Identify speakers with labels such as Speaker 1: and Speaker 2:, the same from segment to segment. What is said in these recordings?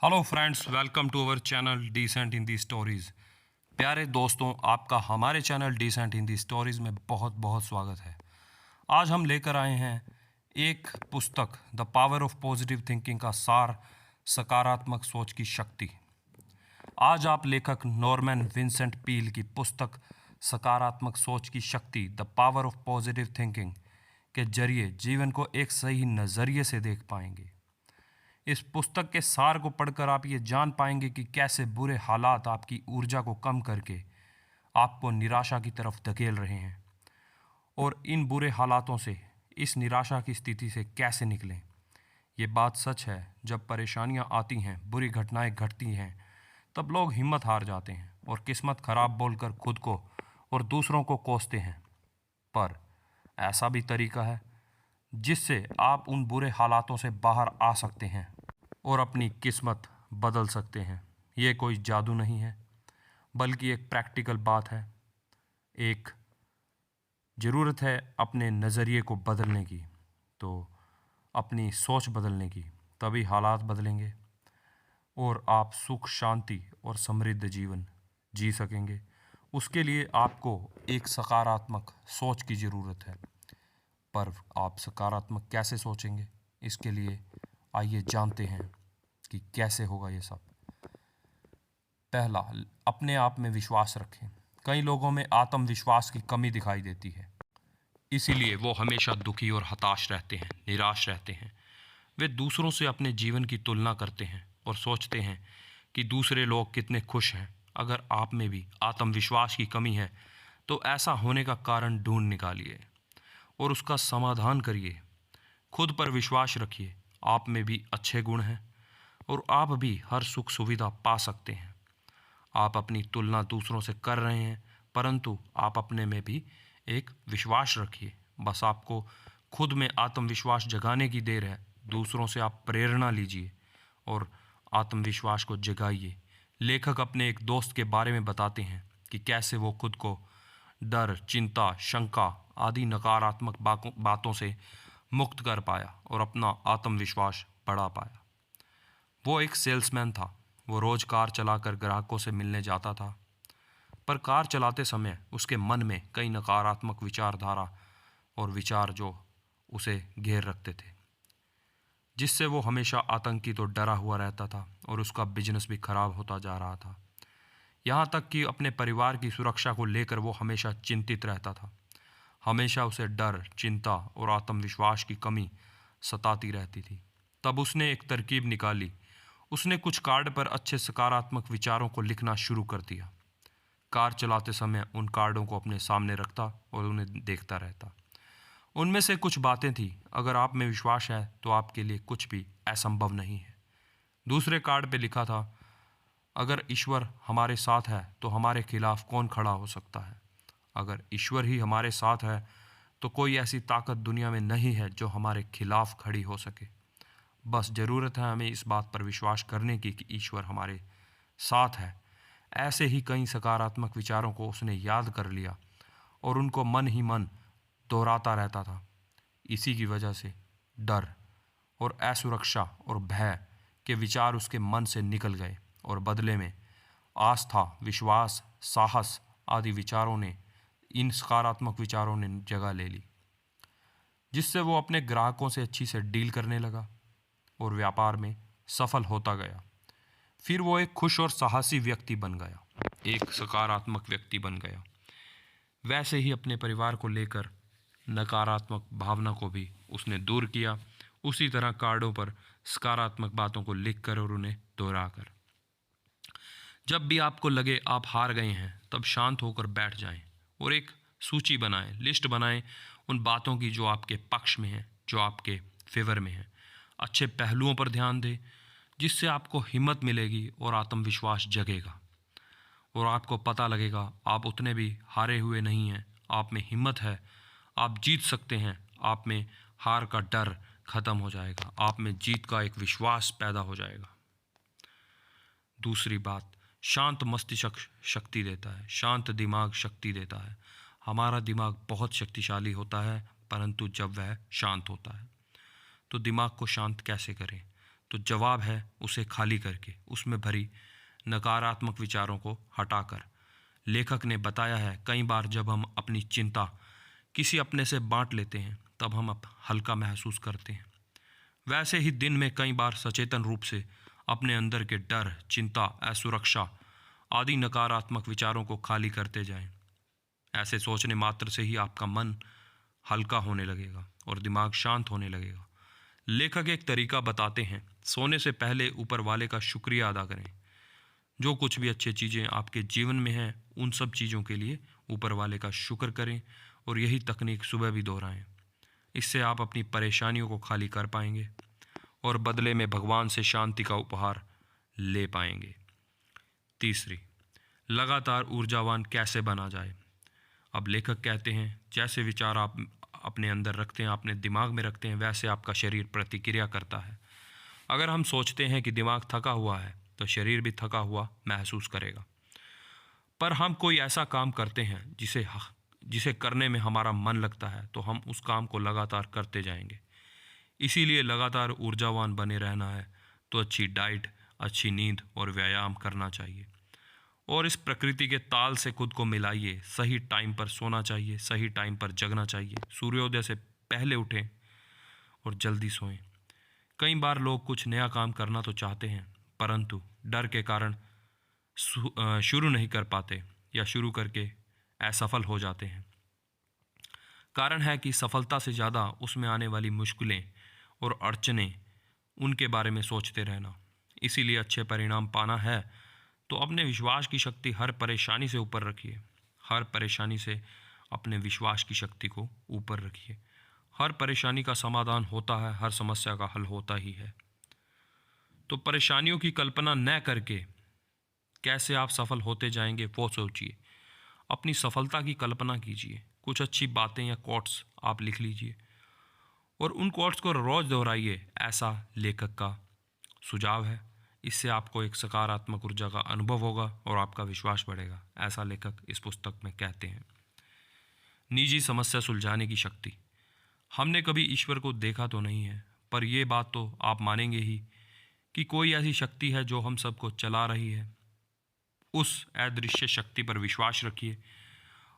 Speaker 1: Hello friends, welcome to our channel decent Hindi stories. प्यारे दोस्तों, आपका हमारे चैनल डिसेंट हिंदी स्टोरीज़ में बहुत बहुत स्वागत है। आज हम लेकर आए हैं एक पुस्तक, the power of positive thinking का सार, सकारात्मक सोच की शक्ति। आज आप लेखक नॉर्मन विंसेंट पील की पुस्तक सकारात्मक सोच की शक्ति, the power of positive thinking के जरिए जीवन को एक सही नज़रिए से देख पाएंगे। इस पुस्तक के सार को पढ़कर आप ये जान पाएंगे कि कैसे बुरे हालात आपकी ऊर्जा को कम करके आपको निराशा की तरफ धकेल रहे हैं और इन बुरे हालातों से, इस निराशा की स्थिति से कैसे निकलें। ये बात सच है, जब परेशानियां आती हैं, बुरी घटनाएं घटती हैं, तब लोग हिम्मत हार जाते हैं और किस्मत खराब बोलकर खुद को और दूसरों को कोसते हैं। पर ऐसा भी तरीका है जिससे आप उन बुरे हालातों से बाहर आ सकते हैं और अपनी किस्मत बदल सकते हैं। ये कोई जादू नहीं है, बल्कि एक प्रैक्टिकल बात है। एक ज़रूरत है अपने नज़रिए को बदलने की, तो अपनी सोच बदलने की, तभी हालात बदलेंगे और आप सुख, शांति और समृद्ध जीवन जी सकेंगे। उसके लिए आपको एक सकारात्मक सोच की ज़रूरत है। पर आप सकारात्मक कैसे सोचेंगे, इसके लिए आइए जानते हैं कि कैसे होगा ये सब। पहला, अपने आप में विश्वास रखें। कई लोगों में आत्मविश्वास की कमी दिखाई देती है, इसीलिए वो हमेशा दुखी और हताश रहते हैं, निराश रहते हैं। वे दूसरों से अपने जीवन की तुलना करते हैं और सोचते हैं कि दूसरे लोग कितने खुश हैं। अगर आप में भी आत्मविश्वास की कमी है, तो ऐसा होने का कारण ढूंढ निकालिए और उसका समाधान करिए। खुद पर विश्वास रखिए, आप में भी अच्छे गुण हैं और आप भी हर सुख सुविधा पा सकते हैं। आप अपनी तुलना दूसरों से कर रहे हैं, परंतु आप अपने में भी एक विश्वास रखिए। बस आपको खुद में आत्मविश्वास जगाने की देर है। दूसरों से आप प्रेरणा लीजिए और आत्मविश्वास को जगाइए। लेखक अपने एक दोस्त के बारे में बताते हैं कि कैसे वो खुद को डर, चिंता, शंका आदि नकारात्मक बातों से मुक्त कर पाया और अपना आत्मविश्वास बढ़ा पाया। वो एक सेल्समैन था। वो रोज़ कार चलाकर ग्राहकों से मिलने जाता था, पर कार चलाते समय उसके मन में कई नकारात्मक विचारधारा और विचार जो उसे घेर रखते थे, जिससे वो हमेशा आतंकित और डरा हुआ रहता था और उसका बिजनेस भी खराब होता जा रहा था। यहाँ तक कि अपने परिवार की सुरक्षा को लेकर वो हमेशा चिंतित रहता था। हमेशा उसे डर, चिंता और आत्मविश्वास की कमी सताती रहती थी। तब उसने एक तरकीब निकाली। उसने कुछ कार्ड पर अच्छे सकारात्मक विचारों को लिखना शुरू कर दिया। कार चलाते समय उन कार्डों को अपने सामने रखता और उन्हें देखता रहता। उनमें से कुछ बातें थी, अगर आप में विश्वास है तो आपके लिए कुछ भी असंभव नहीं है। दूसरे कार्ड पे लिखा था, अगर ईश्वर हमारे साथ है तो हमारे खिलाफ कौन खड़ा हो सकता है। अगर ईश्वर ही हमारे साथ है तो कोई ऐसी ताकत दुनिया में नहीं है जो हमारे खिलाफ खड़ी हो सके। बस ज़रूरत है हमें इस बात पर विश्वास करने की कि ईश्वर हमारे साथ है। ऐसे ही कई सकारात्मक विचारों को उसने याद कर लिया और उनको मन ही मन दोहराता रहता था। इसी की वजह से डर और असुरक्षा और भय के विचार उसके मन से निकल गए और बदले में आस्था, विश्वास, साहस आदि विचारों ने, इन सकारात्मक विचारों ने जगह ले ली, जिससे वो अपने ग्राहकों से अच्छी से डील करने लगा और व्यापार में सफल होता गया। फिर वो एक खुश और साहसी व्यक्ति बन गया, एक सकारात्मक व्यक्ति बन गया। वैसे ही अपने परिवार को लेकर नकारात्मक भावना को भी उसने दूर किया, उसी तरह कार्डों पर सकारात्मक बातों को लिखकर और उन्हें दोहराकर। जब भी आपको लगे आप हार गए हैं, तब शांत होकर बैठ जाएं और एक सूची बनाएं, लिस्ट बनाएं उन बातों की जो आपके पक्ष में हैं, जो आपके फेवर में हैं। अच्छे पहलुओं पर ध्यान दें, जिससे आपको हिम्मत मिलेगी और आत्मविश्वास जगेगा और आपको पता लगेगा आप उतने भी हारे हुए नहीं हैं। आप में हिम्मत है, आप जीत सकते हैं। आप में हार का डर खत्म हो जाएगा, आप में जीत का एक विश्वास पैदा हो जाएगा। दूसरी बात, शांत मस्तिष्क शक्ति देता है, शांत दिमाग शक्ति देता है। हमारा दिमाग बहुत शक्तिशाली होता है, परंतु जब वह शांत होता है। तो दिमाग को शांत कैसे करें? तो जवाब है उसे खाली करके, उसमें भरी नकारात्मक विचारों को हटाकर। लेखक ने बताया है कई बार जब हम अपनी चिंता किसी अपने से बांट लेते हैं तब हम हल्का महसूस करते हैं। वैसे ही दिन में कई बार सचेतन रूप से अपने अंदर के डर, चिंता, असुरक्षा आदि नकारात्मक विचारों को खाली करते जाएं। ऐसे सोचने मात्र से ही आपका मन हल्का होने लगेगा और दिमाग शांत होने लगेगा। लेखक एक तरीका बताते हैं, सोने से पहले ऊपर वाले का शुक्रिया अदा करें। जो कुछ भी अच्छी चीज़ें आपके जीवन में हैं उन सब चीज़ों के लिए ऊपर वाले का शुक्र करें और यही तकनीक सुबह भी दोहराएं। इससे आप अपनी परेशानियों को खाली कर पाएंगे और बदले में भगवान से शांति का उपहार ले पाएंगे। तीसरी, लगातार ऊर्जावान कैसे बना जाए। अब लेखक कहते हैं जैसे विचार आप अपने अंदर रखते हैं, अपने दिमाग में रखते हैं, वैसे आपका शरीर प्रतिक्रिया करता है। अगर हम सोचते हैं कि दिमाग थका हुआ है तो शरीर भी थका हुआ महसूस करेगा। पर हम कोई ऐसा काम करते हैं जिसे करने में हमारा मन लगता है तो हम उस काम को लगातार करते जाएंगे। इसीलिए लगातार ऊर्जावान बने रहना है तो अच्छी डाइट, अच्छी नींद और व्यायाम करना चाहिए। और इस प्रकृति के ताल से खुद को मिलाइए। सही टाइम पर सोना चाहिए, सही टाइम पर जगना चाहिए। सूर्योदय से पहले उठें और जल्दी सोएं। कई बार लोग कुछ नया काम करना तो चाहते हैं परंतु डर के कारण शुरू नहीं कर पाते या शुरू करके असफल हो जाते हैं। कारण है कि सफलता से ज़्यादा उसमें आने वाली मुश्किलें और अड़चनें, उनके बारे में सोचते रहना। इसीलिए अच्छे परिणाम पाना है तो अपने विश्वास की शक्ति हर परेशानी से ऊपर रखिए। हर परेशानी से अपने विश्वास की शक्ति को ऊपर रखिए। हर परेशानी का समाधान होता है, हर समस्या का हल होता ही है। तो परेशानियों की कल्पना न करके कैसे आप सफल होते जाएंगे वो सोचिए। अपनी सफलता की कल्पना कीजिए। कुछ अच्छी बातें या कोट्स आप लिख लीजिए और उन कोट्स को रोज़ दोहराइए, ऐसा लेखक का सुझाव है। इससे आपको एक सकारात्मक ऊर्जा का अनुभव होगा और आपका विश्वास बढ़ेगा, ऐसा लेखक इस पुस्तक में कहते हैं। निजी समस्या सुलझाने की शक्ति। हमने कभी ईश्वर को देखा तो नहीं है, पर यह बात तो आप मानेंगे ही कि कोई ऐसी शक्ति है जो हम सबको चला रही है। उस अदृश्य शक्ति पर विश्वास रखिए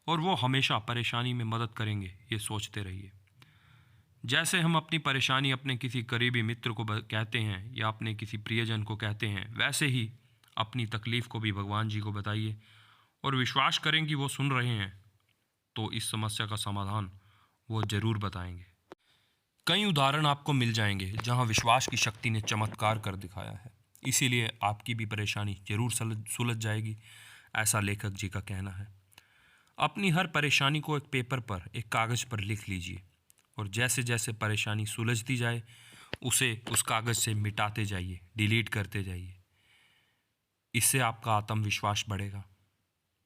Speaker 1: और वो हमेशा परेशानी में मदद करेंगे, ये सोचते रहिए। जैसे हम अपनी परेशानी अपने किसी करीबी मित्र को कहते हैं या अपने किसी प्रियजन को कहते हैं, वैसे ही अपनी तकलीफ़ को भी भगवान जी को बताइए और विश्वास करें कि वो सुन रहे हैं तो इस समस्या का समाधान वो ज़रूर बताएंगे। कई उदाहरण आपको मिल जाएंगे जहां विश्वास की शक्ति ने चमत्कार कर दिखाया है। इसीलिए आपकी भी परेशानी जरूर सुलझ जाएगी, ऐसा लेखक जी का कहना है। अपनी हर परेशानी को एक पेपर पर, एक कागज़ पर लिख लीजिए और जैसे जैसे परेशानी सुलझती जाए उसे उस कागज़ से मिटाते जाइए, डिलीट करते जाइए। इससे आपका आत्मविश्वास बढ़ेगा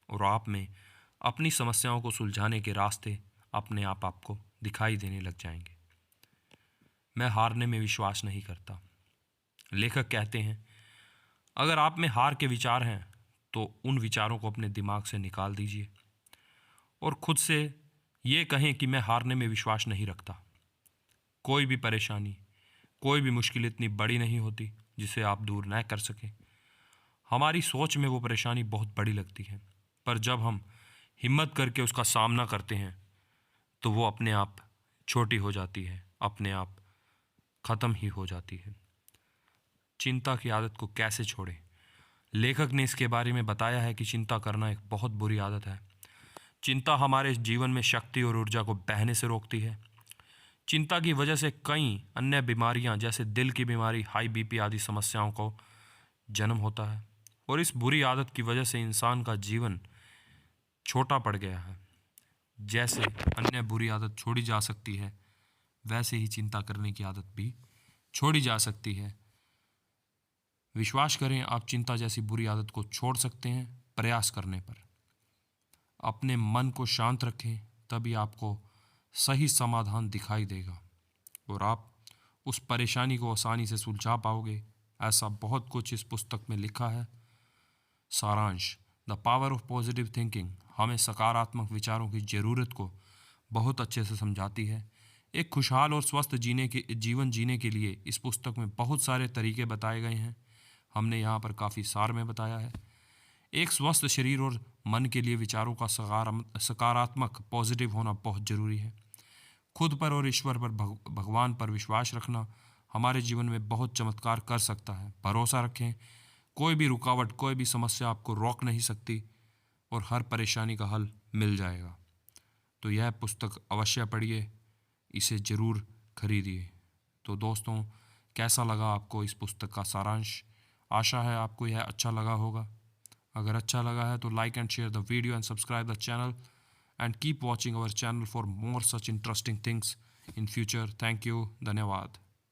Speaker 1: और आप में अपनी समस्याओं को सुलझाने के रास्ते अपने आप आपको दिखाई देने लग जाएंगे। मैं हारने में विश्वास नहीं करता। लेखक कहते हैं अगर आप में हार के विचार हैं तो उन विचारों को अपने दिमाग से निकाल दीजिए और खुद से ये कहें कि मैं हारने में विश्वास नहीं रखता। कोई भी परेशानी, कोई भी मुश्किल इतनी बड़ी नहीं होती जिसे आप दूर न कर सकें। हमारी सोच में वो परेशानी बहुत बड़ी लगती है, पर जब हम हिम्मत करके उसका सामना करते हैं तो वो अपने आप छोटी हो जाती है, अपने आप ख़त्म ही हो जाती है। चिंता की आदत को कैसे छोड़ें। लेखक ने इसके बारे में बताया है कि चिंता करना एक बहुत बुरी आदत है। चिंता हमारे जीवन में शक्ति और ऊर्जा को बहने से रोकती है। चिंता की वजह से कई अन्य बीमारियां जैसे दिल की बीमारी, हाई बीपी आदि समस्याओं को जन्म होता है और इस बुरी आदत की वजह से इंसान का जीवन छोटा पड़ गया है। जैसे अन्य बुरी आदत छोड़ी जा सकती है वैसे ही चिंता करने की आदत भी छोड़ी जा सकती है। विश्वास करें आप चिंता जैसी बुरी आदत को छोड़ सकते हैं प्रयास करने पर। अपने मन को शांत रखें, तभी आपको सही समाधान दिखाई देगा और आप उस परेशानी को आसानी से सुलझा पाओगे। ऐसा बहुत कुछ इस पुस्तक में लिखा है। सारांश, the power of positive thinking हमें सकारात्मक विचारों की ज़रूरत को बहुत अच्छे से समझाती है। एक खुशहाल और स्वस्थ जीवन जीने के लिए इस पुस्तक में बहुत सारे तरीके बताए गए हैं। हमने यहाँ पर काफ़ी सार में बताया है। एक स्वस्थ शरीर और मन के लिए विचारों का सकारात्मक पॉजिटिव होना बहुत ज़रूरी है। खुद पर और ईश्वर पर भगवान पर विश्वास रखना हमारे जीवन में बहुत चमत्कार कर सकता है। भरोसा रखें, कोई भी रुकावट, कोई भी समस्या आपको रोक नहीं सकती और हर परेशानी का हल मिल जाएगा। तो यह पुस्तक अवश्य पढ़िए, इसे ज़रूर खरीदिए। तो दोस्तों, कैसा लगा आपको इस पुस्तक का सारांश? आशा है आपको यह अच्छा लगा होगा। अगर अच्छा लगा है तो like and share the video and subscribe the channel and keep watching our channel for more such interesting things in future. Thank you. धन्यवाद।